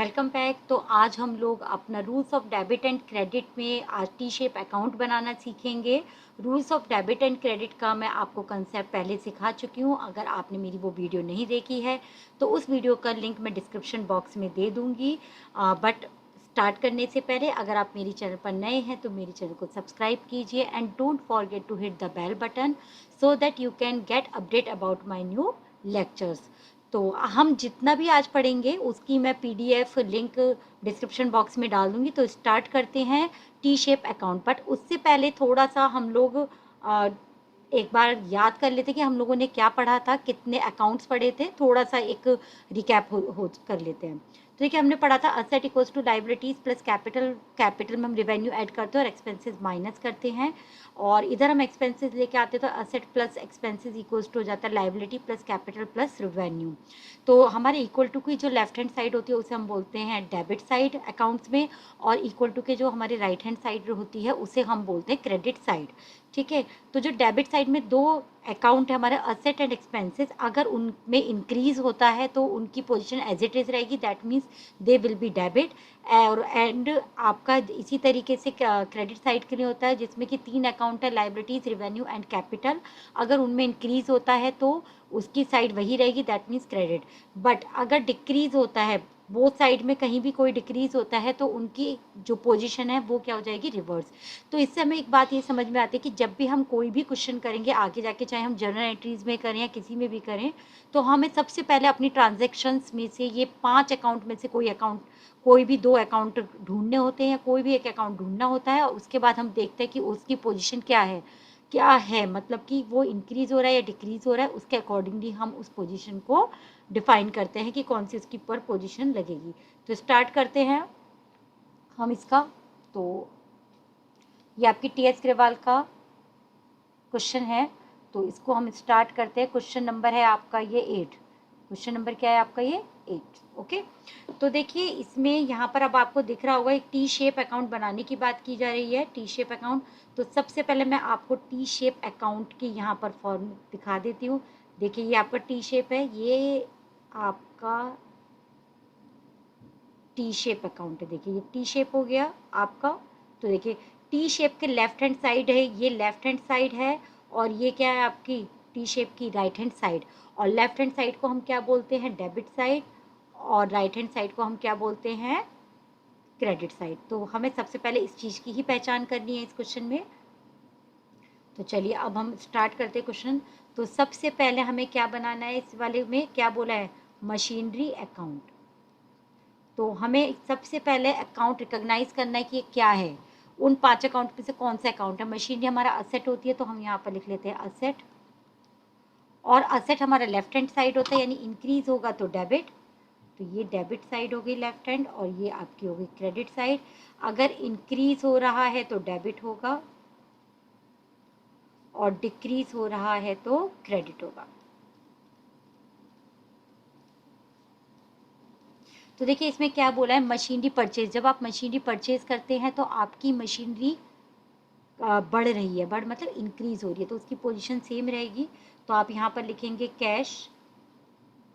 Welcome back. तो आज हम लोग अपना rules of debit and credit में आज टी शेप अकाउंट बनाना सीखेंगे। Rules of debit and credit का मैं आपको कंसेप्ट पहले सिखा चुकी हूँ। अगर आपने मेरी वो वीडियो नहीं देखी है तो उस वीडियो का लिंक मैं डिस्क्रिप्शन बॉक्स में दे दूँगी। बट स्टार्ट करने से पहले अगर आप मेरी चैनल पर नए हैं तो मेरी चैनल को सब्सक्राइब कीजिए and don't forget to hit the bell button so that you can get update about my new lectures. तो हम जितना भी आज पढ़ेंगे उसकी मैं पीडीएफ लिंक डिस्क्रिप्शन बॉक्स में डाल दूंगी। तो स्टार्ट करते हैं टी शेप अकाउंट। बट उससे पहले थोड़ा सा हम लोग एक बार याद कर लेते कि हम लोगों ने क्या पढ़ा था, कितने अकाउंट्स पढ़े थे। थोड़ा सा एक रिकैप हो कर लेते हैं। तो देखिए हमने पढ़ा था asset equals to liabilities plus capital. Capital में हम रिवेन्यू ऐड करते हैं और एक्सपेंसेस माइनस करते हैं, और इधर हम एक्सपेंसेस लेके आते हैं तो asset plus expenses equals to हो जाता है liability plus capital plus revenue. तो हमारे इक्वल टू की जो लेफ्ट हैंड साइड होती है उसे हम बोलते हैं डेबिट साइड अकाउंट्स में, और इक्वल टू के जो हमारे राइट हैंड साइड होती है उसे हम बोलते हैं क्रेडिट साइड। ठीक है। तो जो डेबिट साइड में दो अकाउंट है हमारे असेट एंड एक्सपेंसेस, अगर उनमें इंक्रीज होता है तो उनकी पोजीशन एज इट इज रहेगी, that means they will be debit. और एंड आपका इसी तरीके से क्रेडिट साइड के लिए होता है जिसमें कि तीन अकाउंट है, लाइबिलिटीज, रिवेन्यू एंड कैपिटल। अगर उनमें इंक्रीज होता है तो उसकी साइड वही रहेगी, दैट मीन्स क्रेडिट। बट अगर डिक्रीज होता है, वो साइड में कहीं भी कोई डिक्रीज होता है तो उनकी जो पोजीशन है वो क्या हो जाएगी, रिवर्स। तो इससे हमें एक बात ये समझ में आती है कि जब भी हम कोई भी क्वेश्चन करेंगे आगे जाके, चाहे हम जर्नल एंट्रीज में करें या किसी में भी करें, तो हमें सबसे पहले अपनी ट्रांजेक्शन्स में से ये 5 अकाउंट में से कोई अकाउंट, कोई भी 2 अकाउंट ढूंढने होते हैं या कोई भी एक अकाउंट ढूंढना होता है। और उसके बाद हम देखते हैं कि उसकी पोजीशन क्या है, मतलब कि वो इंक्रीज हो रहा है या डिक्रीज हो रहा है। उसके अकॉर्डिंगली हम उस पोजीशन को डिफाइन करते हैं कि कौन सी उसकी पर पोजीशन लगेगी। तो स्टार्ट करते हैं हम इसका। तो ये आपकी टीएस ग्रेवाल का क्वेश्चन है, तो इसको हम स्टार्ट करते हैं। क्वेश्चन नंबर है आपका ये 8। क्वेश्चन नंबर क्या है आपका, ये 8। ओके। तो देखिए इसमें यहाँ पर अब आपको दिख रहा होगा एक टी शेप अकाउंट बनाने की बात की जा रही है, टी शेप अकाउंट। तो सबसे पहले मैं आपको टी शेप अकाउंट की यहाँ पर फॉर्म दिखा देती हूँ। देखिए ये आपका टी शेप है, ये आपका टी शेप अकाउंट है। देखिए ये टी शेप हो गया आपका। तो देखिए टी शेप के लेफ्ट हैंड साइड है, ये लेफ्ट हैंड साइड है, और ये क्या है आपकी टी शेप की राइट हैंड साइड। और लेफ्ट हैंड साइड को हम क्या बोलते हैं, डेबिट साइड, और राइट हैंड साइड को हम क्या बोलते हैं, क्रेडिट साइड। तो हमें सबसे पहले इस चीज़ की ही पहचान करनी है इस क्वेश्चन में। तो चलिए अब हम स्टार्ट करते हैं क्वेश्चन। तो सबसे पहले हमें क्या बनाना है, इस वाले में क्या बोला है, मशीनरी अकाउंट। तो हमें सबसे पहले अकाउंट रिकॉग्नाइज करना है कि ये क्या है, उन 5 अकाउंट में से कौन सा अकाउंट है। मशीनरी हमारा असेट होती है तो हम यहाँ पर लिख लेते हैं असेट, और असेट हमारा लेफ्ट हैंड साइड होता है, यानी इंक्रीज होगा तो डेबिट। तो ये डेबिट साइड हो गई लेफ्ट हैंड, और ये आपकी हो गई क्रेडिट साइड। अगर इंक्रीज हो रहा है तो डेबिट होगा, और डिक्रीज हो रहा है तो क्रेडिट होगा। तो देखिए इसमें क्या बोला है, मशीनरी परचेज। जब आप मशीनरी परचेज करते हैं तो आपकी मशीनरी बढ़ रही है, बढ़ मतलब इंक्रीज हो रही है, तो उसकी पोजीशन सेम रहेगी। तो आप यहाँ पर लिखेंगे कैश।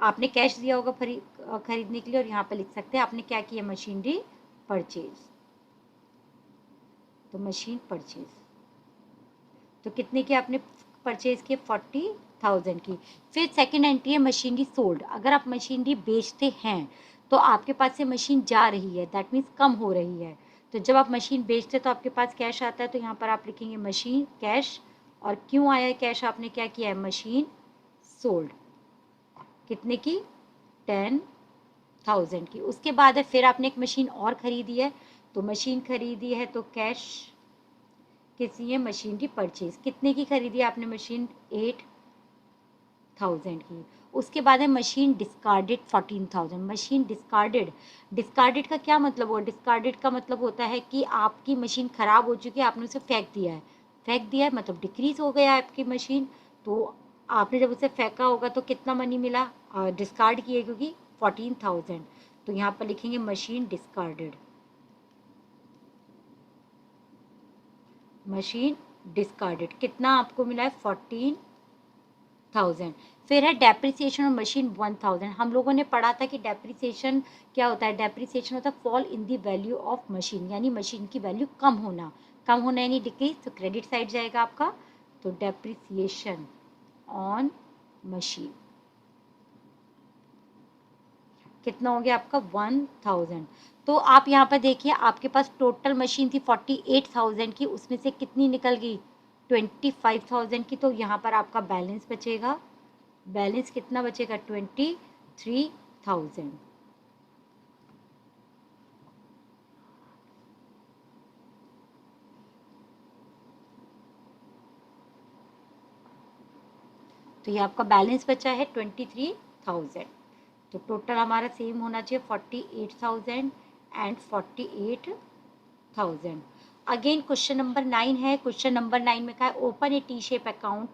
आपने कैश दिया होगा खरीदने के लिए, और यहाँ पर लिख सकते हैं आपने क्या किया, मशीनरी परचेज। तो मशीन परचेज, तो कितने की आपने परचेज किए, 40,000 की। फिर सेकंड एंट्री है मशीनरी सोल्ड। अगर आप मशीनरी बेचते हैं तो आपके पास से मशीन जा रही है, दैट मीन्स कम हो रही है। तो जब आप मशीन बेचते हैं तो आपके पास कैश आता है, तो यहाँ पर आप लिखेंगे मशीन कैश। और क्यों आया है कैश, आपने क्या किया है, मशीन सोल्ड। कितने की, 10,000 की। उसके बाद है फिर आपने एक मशीन और खरीदी है, तो मशीन खरीदी है तो कैश किसी है, मशीनरी परचेज। कितने की खरीदी आपने मशीन, 8,000 की। उसके बाद है machine discarded, 14,000। Machine discarded, discarded का क्या मतलब हुआ, डिस्कार्डेड का मतलब होता है कि आपकी मशीन खराब हो चुकी है, आपने उसे फेंक दिया है। फेंक दिया है मतलब डिक्रीज हो गया है आपकी मशीन। तो आपने जब उसे फेंका होगा तो कितना मनी मिला, डिस्कार्ड किए क्योंकि 14,000। तो यहाँ पर लिखेंगे मशीन डिस्कार्डेड, मशीन डिस्कार्डेड। कितना आपको मिला है, 14,000। 1000। फिर है डेप्रिसिएशन ऑफ मशीन 1000। हम लोगों ने पढ़ा था कि डेप्रिसिएशन क्या होता है, डेप्रिसिएशन होता है fall in the value of machine, यानी मशीन की वैल्यू कम होना यानी डिक्रीज, तो क्रेडिट साइड जाएगा आपका। तो डेप्रिसिएशन ऑन मशीन कितना हो गया आपका 1000। तो आप यहाँ पर देखिए आपके पास टोटल मशीन थी 48,000 की, उसमें से कितनी निकल गई 25,000 की, तो यहाँ पर आपका बैलेंस बचेगा, बैलेंस कितना बचेगा 23,000। तो ये आपका बैलेंस बचा है 23,000। तो टोटल हमारा सेम होना चाहिए 48,000 एंड 48,000। अगेन क्वेश्चन नंबर 9 है। क्वेश्चन नंबर 9 में क्या है, open A T shape account,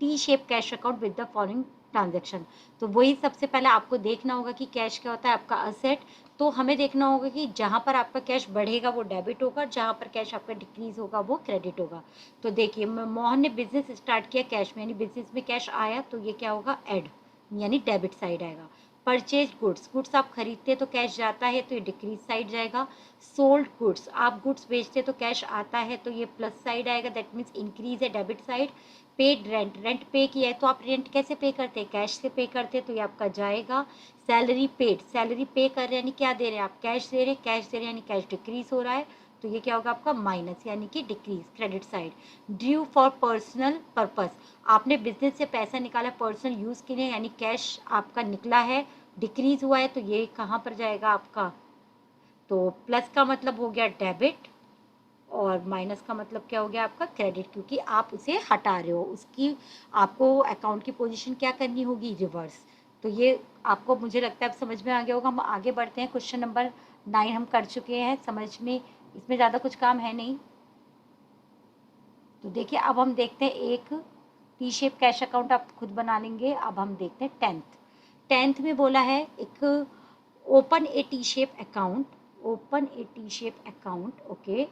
T shape cash account with the following transaction. तो वही सबसे पहले आपको देखना होगा कि कैश क्या होता है आपका असेट। तो हमें देखना होगा कि जहाँ पर आपका कैश बढ़ेगा वो डेबिट होगा, जहाँ पर कैश आपका डिक्रीज होगा वो क्रेडिट होगा। तो देखिए मोहन ने बिजनेस स्टार्ट किया कैश में, यानी बिजनेस में कैश आया, तो ये क्या होगा एड, यानी डेबिट साइड आएगा। परचेज गुड्स, गुड्स आप खरीदते हैं तो कैश जाता है, तो ये डिक्रीज साइड जाएगा। सोल्ड गुड्स, आप गुड्स बेचते तो कैश आता है, तो ये प्लस साइड आएगा, दैट मीन्स इंक्रीज है debit side. Paid rent, rent पे किया है, तो आप रेंट कैसे पे करते हैं, कैश से पे करते हैं, तो ये आपका जाएगा। सैलरी पेड, सैलरी पे कर रहे हैं यानी क्या दे रहे हैं आप, कैश दे रहे हैं, कैश दे रहे हैं यानी कैश डिक्रीज हो रहा है, तो ये क्या होगा आपका माइनस यानी कि decrease credit side. Due for personal purpose, आपने बिजनेस से पैसा निकाला पर्सनल यूज के लिए, यानी कैश आपका निकला है, डिक्रीज हुआ है, तो ये कहाँ पर जाएगा आपका, तो प्लस का मतलब हो गया डेबिट और माइनस का मतलब क्या हो गया आपका क्रेडिट, क्योंकि आप उसे हटा रहे हो, उसकी आपको अकाउंट की पोजीशन क्या करनी होगी रिवर्स। तो ये आपको मुझे लगता है अब समझ में आ गया होगा। हम आगे बढ़ते हैं, क्वेश्चन नंबर 9 हम कर चुके हैं समझ में, इसमें ज़्यादा कुछ काम है नहीं। तो देखिए अब हम देखते हैं एक टी शेप कैश अकाउंट आप खुद बना लेंगे। अब हम देखते हैं 10th में बोला है एक open A T shape account, open A T shape account okay,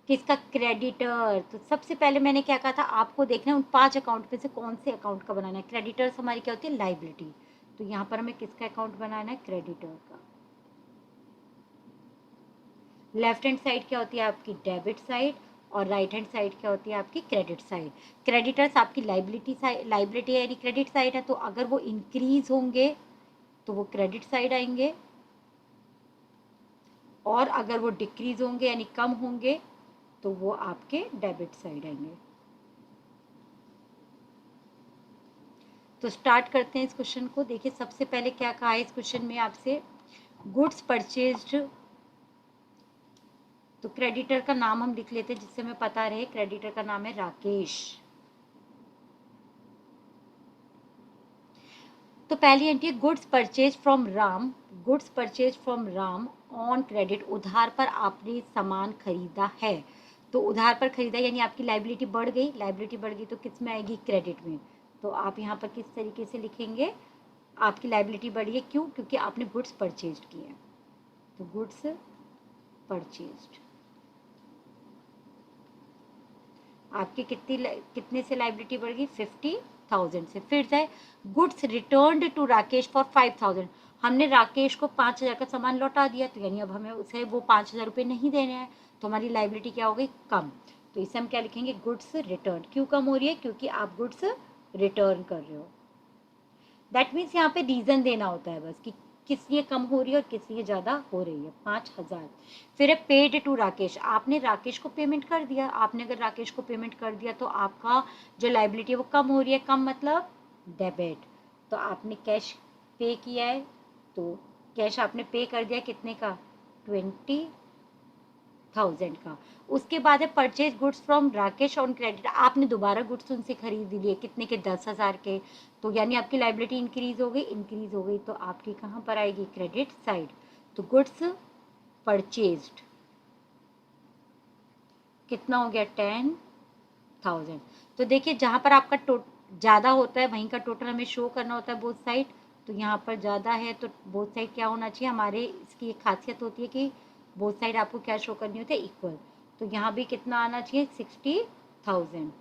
किसका क्रेडिटर। तो सबसे पहले मैंने क्या कहा था आपको देखना है उन 5 अकाउंट में से कौन से अकाउंट का बनाना है। क्रेडिटर्स हमारी क्या होती है लाइबिलिटी, तो यहाँ पर हमें किसका अकाउंट बनाना है क्रेडिटर का। लेफ्ट हैंड साइड क्या होती है आपकी डेबिट साइड और राइट हैंड साइड क्या होती है आपकी क्रेडिट साइड। क्रेडिटर्स आपकी लाइबिलिटी साइड, लाइबिलिटी यानी क्रेडिट साइड है, तो अगर वो इंक्रीज होंगे तो वो क्रेडिट साइड आएंगे, और अगर वो डिक्रीज होंगे यानी कम होंगे तो वो आपके डेबिट साइड आएंगे। तो स्टार्ट करते हैं इस क्वेश्चन को। देखिए सबसे पहले क्या कहा है इस क्वेश्चन में आपसे, गुड्स परचेज्ड, तो क्रेडिटर का नाम हम लिख लेते हैं जिससे हमें पता रहे, क्रेडिटर का नाम है राकेश। तो पहली entry goods purchase from Ram, goods purchase from Ram on credit, उधार पर आपने सामान खरीदा है, तो उधार पर खरीदा यानी आपकी लाइबिलिटी बढ़ गई, लाइबिलिटी बढ़ गई तो किस में आएगी क्रेडिट में। तो आप यहाँ पर किस तरीके से लिखेंगे, आपकी लाइबिलिटी बढ़ी है क्यों, क्योंकि आपने गुड्स परचेज किए हैं, तो गुड्स परचेज्ड आपकी कितने से लाइबिलिटी बढ़ गई 50,000 से। फिर जाए goods returned to Rakesh for 5,000, हमने राकेश को 5,000 का सामान लौटा दिया, तो यानी अब हमें उसे वो 5,000 रुपये नहीं देने हैं, तो हमारी लाइबिलिटी क्या हो गई कम। तो इसे हम क्या लिखेंगे गुड्स रिटर्न, क्यों कम हो रही है क्योंकि आप गुड्स रिटर्न कर रहे हो। दैट मीन्स यहाँ पे रीजन देना होता है बस कि किस लिए कम हो रही है और किस लिए ज़्यादा हो रही है 5,000। फिर है पेड टू राकेश, आपने राकेश को पेमेंट कर दिया, आपने अगर राकेश को पेमेंट कर दिया तो आपका जो लाइबिलिटी है वो कम हो रही है, कम मतलब डेबिट। तो आपने कैश पे किया है, तो कैश आपने पे कर दिया कितने का 20,000 का। उसके बाद है purchase goods from Rakesh on credit, आपने दोबारा गुड्स उनसे खरीद लिए कितने के 10,000 के, तो यानी आपकी लाइबिलिटी इंक्रीज हो गई, इंक्रीज हो गई तो आपकी कहाँ पर आएगी क्रेडिट साइड। तो गुड्स परचेज्ड कितना हो गया 10,000। तो देखिए जहाँ पर आपका ज़्यादा होता है वहीं का टोटल हमें शो करना होता है बोथ साइड, तो यहाँ पर ज़्यादा है तो बोथ साइड क्या होना चाहिए, हमारे इसकी एक खासियत होती है कि बोथ साइड आपको क्या शो करनी होती है इक्वल, तो यहाँ भी कितना आना चाहिए 60,000।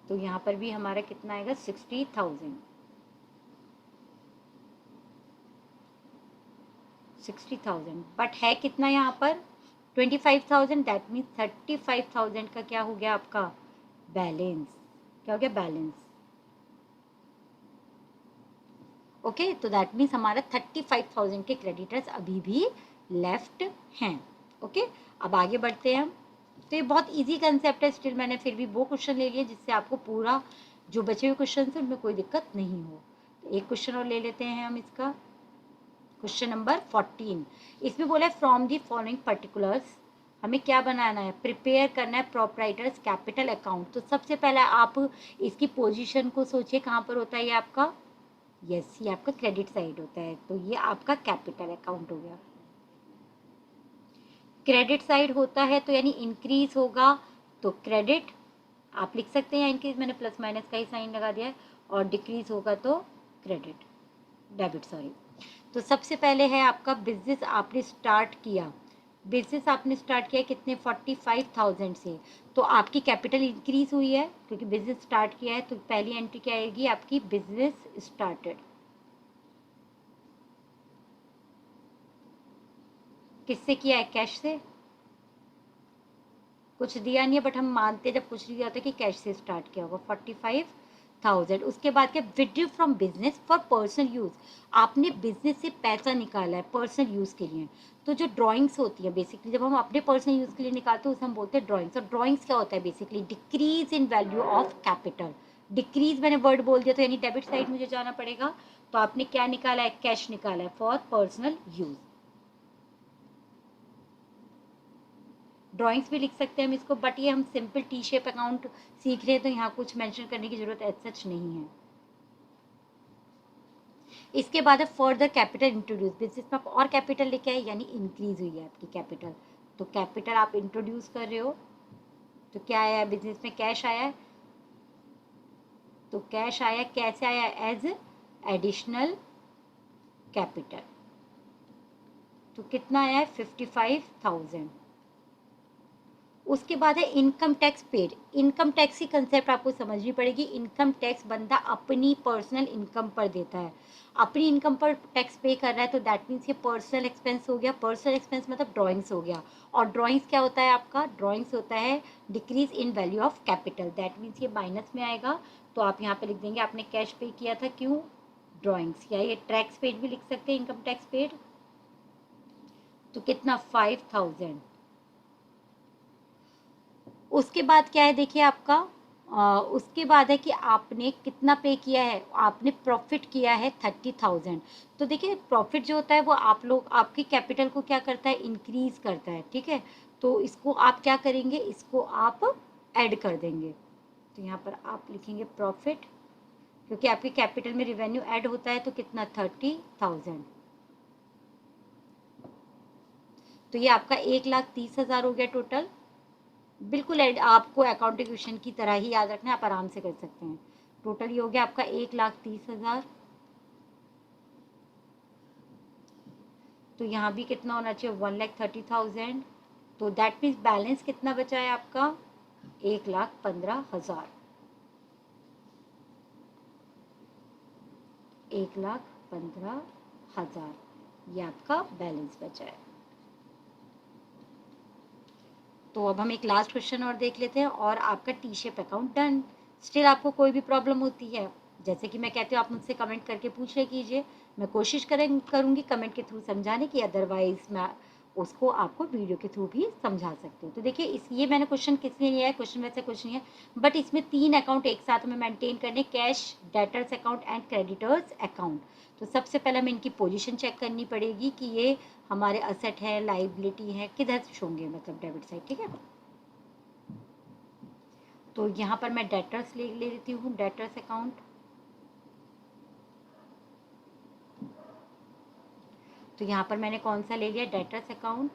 तो यहाँ पर भी हमारा कितना आएगा 60,000, 60,000, बट है कितना यहाँ पर 25,000, दैट मीन्स 35,000 का क्या हो गया आपका बैलेंस, क्या हो गया बैलेंस। ओके, तो दैट मीन्स हमारा 35,000 के क्रेडिटर्स अभी भी लेफ्ट हैं। ओके, अब आगे बढ़ते हैं हम। तो ये बहुत इजी कंसेप्ट है, स्टिल मैंने फिर भी वो क्वेश्चन ले लिए जिससे आपको पूरा जो बचे हुए क्वेश्चन है उनमें कोई दिक्कत नहीं हो। तो एक क्वेश्चन और ले लेते हैं हम इसका, क्वेश्चन नंबर 14। इसमें बोला है फ्रॉम दी फॉलोइंग पर्टिकुलर्स, हमें क्या बनाना है, प्रिपेयर करना है प्रोप्राइटर्स कैपिटल अकाउंट। तो सबसे पहले आप इसकी पोजीशन को सोचिए, कहाँ पर होता है ये आपका, यस ये आपका क्रेडिट साइड होता है, तो ये आपका कैपिटल अकाउंट हो गया। क्रेडिट साइड होता है तो यानी इंक्रीज होगा तो क्रेडिट आप लिख सकते हैं, इंक्रीज मैंने प्लस माइनस का ही साइन लगा दिया है, और डिक्रीज होगा तो क्रेडिट, डेबिट सॉरी। तो सबसे पहले है आपका बिजनेस आपने स्टार्ट किया, बिजनेस आपने स्टार्ट किया कितने 45,000 से, तो आपकी कैपिटल इंक्रीज हुई है क्योंकि बिजनेस स्टार्ट किया है। तो पहली एंट्री क्या आएगी आपकी, बिजनेस स्टार्टेड। किससे किया है, कैश से, कुछ दिया नहीं है बट हम मानते हैं जब कुछ नहीं दिया होता कि कैश से स्टार्ट किया होगा 45,000। उसके बाद क्या, withdraw from business for personal use, आपने बिजनेस से पैसा निकाला है पर्सनल यूज के लिए। तो जो ड्राइंग्स होती है बेसिकली जब हम अपने पर्सनल यूज के लिए निकालते हैं उसे हम बोलते हैं ड्राइंग्स। और ड्राइंग्स क्या होता है basically, decrease in value of capital. Decrease मैंने वर्ड बोल दिया तो यानी डेबिट साइड मुझे जाना पड़ेगा। तो आपने क्या निकाला है, कैश निकाला है फॉर पर्सनल यूज। ड्राइंग्स भी लिख सकते हैं हम इसको, बट ये हम सिंपल टी शेप अकाउंट सीख रहे हैं तो यहाँ कुछ मेंशन करने की जरूरत एज सच नहीं है। इसके बाद है फर्दर कैपिटल इंट्रोड्यूस, बिजनेस में आप और कैपिटल लेके आए यानी इंक्रीज हुई है आपकी कैपिटल। तो कैपिटल आप इंट्रोड्यूस कर रहे हो तो क्या आया है, बिजनेस में कैश आया है, तो कैश आया कैसे आया, एज एडिशनल कैपिटल। तो कितना आया है 55,000। उसके बाद है income tax paid. Income tax की कंसेप्ट आपको समझनी पड़ेगी। इनकम टैक्स बंदा अपनी पर्सनल इनकम पर देता है, अपनी इनकम पर टैक्स पे कर रहा है, तो दैट मीन्स ये पर्सनल एक्सपेंस हो गया। पर्सनल एक्सपेंस मतलब ड्राइंग्स हो गया, और ड्राइंग्स क्या होता है आपका, ड्राइंग्स होता है decrease in value of capital, that means ये माइनस में आएगा। तो आप यहाँ पे लिख देंगे आपने कैश पे किया था, क्यों, ड्राइंग्स, या ये टैक्स पेड भी लिख सकते हैं, इनकम टैक्स पेड। तो कितना 5,000। उसके बाद क्या है देखिए आपका, उसके बाद है कि आपने कितना पे किया है, आपने प्रॉफिट किया है 30,000। तो देखिए प्रॉफिट जो होता है वो आप लोग आपकी कैपिटल को क्या करता है, इंक्रीज करता है, ठीक है। तो इसको आप क्या करेंगे, इसको आप ऐड कर देंगे। तो यहाँ पर आप लिखेंगे प्रॉफिट, क्योंकि आपकी कैपिटल में रिवेन्यू ऐड होता है तो कितना 30,000। तो ये आपका 1,30,000 हो गया टोटल। बिल्कुल आपको अकाउंटिंग क्वेश्चन की तरह ही याद रखना है, आप आराम से कर सकते हैं। टोटल ये हो गया आपका 1,30,000। तो यहाँ भी कितना होना चाहिए 1,30,000। तो दैट मीन्स बैलेंस कितना बचा है आपका 1,15,000, 1,15,000 ये आपका बैलेंस बचा है। तो अब हम एक लास्ट क्वेश्चन और देख लेते हैं और आपका T shape account done. Still आपको कोई भी प्रॉब्लम होती है, जैसे कि मैं कहती हूँ आप मुझसे कमेंट करके पूछ ले कीजिए, मैं कोशिश करूँगी कमेंट के थ्रू समझाने की, अदरवाइज मैं उसको आपको वीडियो के थ्रू भी समझा सकती हूँ। तो देखिए इस ये मैंने क्वेश्चन किस लिए लिया है, क्वेश्चन वैसे कुछ नहीं है, बट इसमें 3 अकाउंट एक साथ में मेंटेन करने, cash, debtors account and creditors account. तो सबसे पहले हमें इनकी पोजीशन चेक करनी पड़ेगी कि ये हमारे असेट है, लाइबिलिटी है, किधर होंगे, मतलब डेबिट साइड, ठीक है। तो यहाँ पर मैं डेटर्स ले लेती हूँ, डेटर्स अकाउंट। तो यहाँ पर मैंने कौन सा ले लिया, डेटर्स अकाउंट।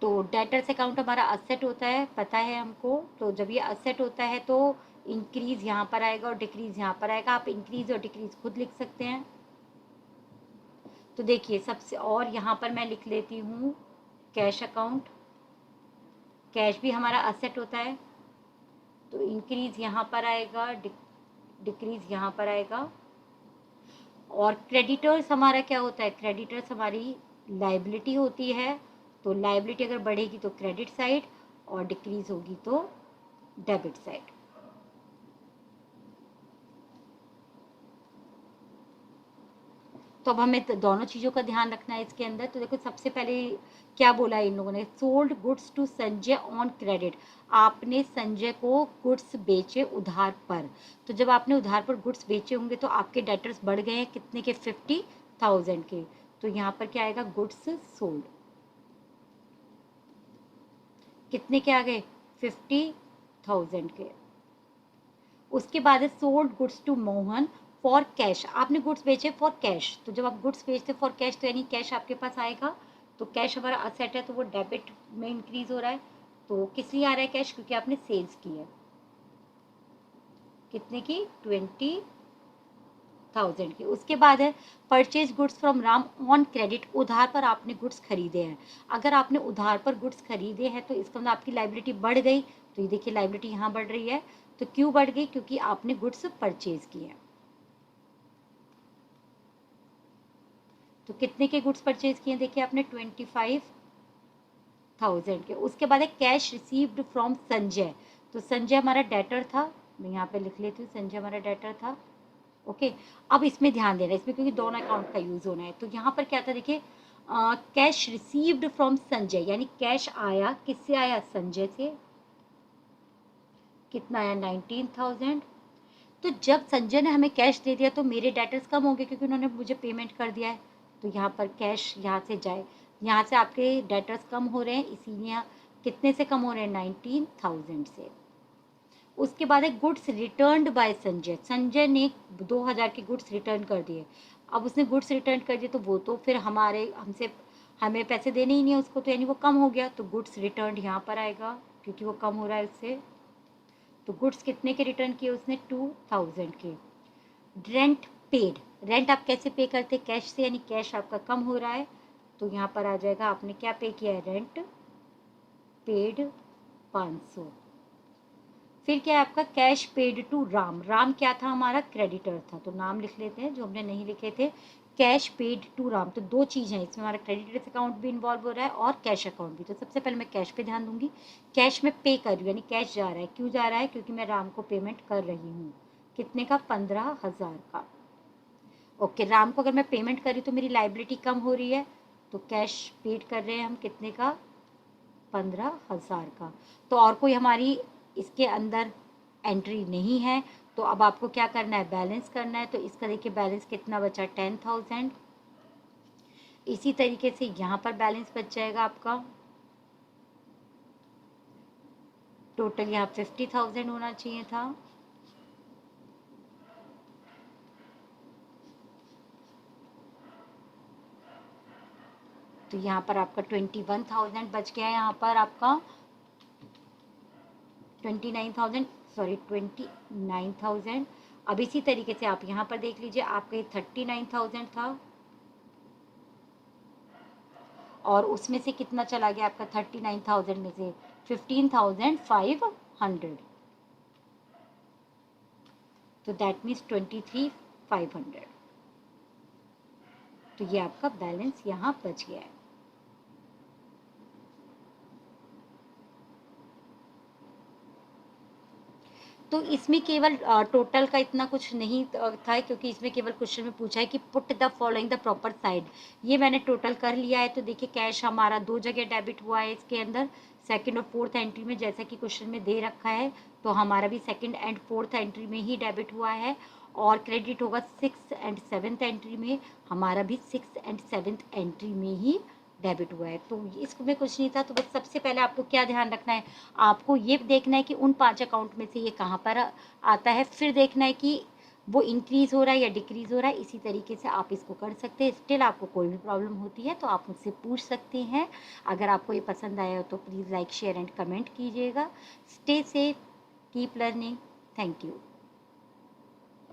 तो डेटर्स अकाउंट हमारा असेट होता है, पता है हमको। तो जब ये असेट होता है तो इंक्रीज यहाँ पर आएगा और डिक्रीज यहाँ पर आएगा। आप इंक्रीज और डिक्रीज खुद लिख सकते हैं। तो देखिए सबसे, और यहाँ पर मैं लिख लेती हूँ कैश अकाउंट, कैश भी हमारा असेट होता है, तो इंक्रीज यहाँ पर आएगा, डिक्रीज यहाँ पर आएगा। और क्रेडिटर्स हमारा क्या होता है, क्रेडिटर्स हमारी लाइबिलिटी होती है, तो लाइबिलिटी अगर बढ़ेगी तो क्रेडिट साइड और डिक्रीज होगी तो डेबिट साइड। तो अब हमें दोनों चीज़ों का ध्यान रखना है इसके अंदर। तो देखो सबसे पहले क्या बोला इन लोगों ने, sold goods to Sanjay on credit, आपने संजय को गुड्स बेचे उधार पर। तो जब आपने उधार पर गुड्स बेचे होंगे तो आपके डेटर्स बढ़ गए हैं कितने के, 50,000 के। तो यहाँ पर क्या आएगा, गुड्स सोल्ड कितने के आ गए, 50,000 के। उसके बाद है sold goods to Mohan for cash, आपने गुड्स बेचे फॉर कैश। तो जब आप गुड्स बेचते फॉर कैश तो यानी कैश आपके पास आएगा, तो कैश हमारा असेट है तो वो डेबिट में इंक्रीज हो रहा है। तो किस लिए आ रहा है कैश, क्योंकि आपने सेल्स की है, कितने की, 20,000 की। उसके बाद है purchase goods from Ram on credit, उधार पर आपने गुड्स खरीदे हैं। अगर आपने उधार पर गुड्स खरीदे हैं तो इसका मतलब आपकी लाइबिलिटी बढ़ गई। तो ये देखिए लाइबिलिटी यहाँ बढ़ रही है, तो क्यों बढ़ गई, क्योंकि आपने गुड्स परचेज किए हैं। तो कितने के गुड्स परचेज किए देखिए आपने, 25,000 के। उसके बाद है कैश रिसीव्ड फ्रॉम संजय, तो संजय हमारा डेटर था, मैं यहाँ पे लिख लेती हूँ, संजय हमारा डेटर था। ओके, अब इसमें ध्यान देना, इसमें क्योंकि दोनों अकाउंट का यूज होना है। तो यहाँ पर क्या था देखिए, कैश रिसीव्ड फ्रॉम संजय, यानी कैश आया, किससे आया, संजय से। कितना आया, 19,000। तो जब संजय ने हमें कैश दे दिया तो मेरे डेटर्स कम हो गए क्योंकि उन्होंने मुझे पेमेंट कर दिया है। तो यहाँ पर कैश यहाँ से जाए, यहाँ से आपके डेटर्स कम हो रहे हैं, इसीलिए कितने से कम हो रहे हैं, 19,000 से। उसके बाद है goods returned by Sanjay, Sanjay ने 2,000 के गुड्स रिटर्न कर दिए। अब उसने गुड्स रिटर्न कर दिए तो वो तो फिर हमें पैसे देने ही नहीं है उसको, तो यानी वो कम हो गया, तो गुड्स रिटर्न यहाँ पर आएगा क्योंकि वो कम हो रहा है उससे। तो गुड्स कितने के रिटर्न किए उसने, 2,000 के। रेंट पेड, रेंट आप कैसे पे करते, कैश से, यानी कैश आपका कम हो रहा है, तो यहाँ पर आ जाएगा आपने क्या पे किया है, रेंट पेड 500। फिर क्या है आपका, cash paid to Ram, Ram क्या था हमारा, क्रेडिटर था, तो नाम लिख लेते हैं जो हमने नहीं लिखे थे, कैश पेड टू राम। तो दो चीज़ हैं इसमें, हमारा क्रेडिटर्स अकाउंट भी इन्वॉल्व हो रहा है और कैश अकाउंट भी। तो सबसे पहले मैं कैश पे ध्यान दूंगी, कैश में पे कर रही हूँ, यानी कैश जा रहा है, क्यों जा रहा है, क्योंकि मैं राम को पेमेंट कर रही हूँ, कितने का, 15,000 का। ओके, राम को अगर मैं पेमेंट कर रही तो मेरी लाइबिलिटी कम हो रही है, तो कैश पेड कर रहे हैं हम कितने का, 15,000 का। तो और कोई हमारी इसके अंदर एंट्री नहीं है, तो अब आपको क्या करना है, बैलेंस करना है। तो इसका देखिए बैलेंस कितना बचा, 10,000। इसी तरीके से यहाँ पर बैलेंस बच जाएगा आपका, टोटल यहाँ 50,000 होना चाहिए था। तो यहाँ पर आपका 21,000 बच गया है, यहाँ पर आपका 29,000, सॉरी 29,000। अब इसी तरीके से आप यहाँ पर देख लीजिए, आपका 39,000 था और उसमें से कितना चला गया आपका, 39,000 में से 15,500, तो दैट मीन्स 23,500। तो ये आपका बैलेंस यहाँ बच गया है। तो इसमें केवल टोटल का इतना कुछ नहीं था, क्योंकि इसमें केवल क्वेश्चन में पूछा है कि put the following the proper side. ये मैंने टोटल कर लिया है। तो देखिए कैश हमारा दो जगह डेबिट हुआ है इसके अंदर, सेकंड और फोर्थ एंट्री में, जैसा कि क्वेश्चन में दे रखा है। तो हमारा भी सेकंड एंड फोर्थ एंट्री में ही डेबिट हुआ है, और क्रेडिट होगा 6th एंड 7th एंट्री में, हमारा भी 6th एंड 7th एंट्री में ही डेबिट हुआ है। तो इसमें कुछ नहीं था। तो बस सबसे पहले आपको क्या ध्यान रखना है, आपको ये देखना है कि उन 5 अकाउंट में से ये कहाँ पर आता है, फिर देखना है कि वो इंक्रीज़ हो रहा है या डिक्रीज़ हो रहा है। इसी तरीके से आप इसको कर सकते हैं। स्टिल आपको कोई भी प्रॉब्लम होती है तो आप मुझसे पूछ सकते हैं। अगर आपको ये पसंद आया हो तो please like, share and comment कीजिएगा। Stay safe, keep learning. Thank you.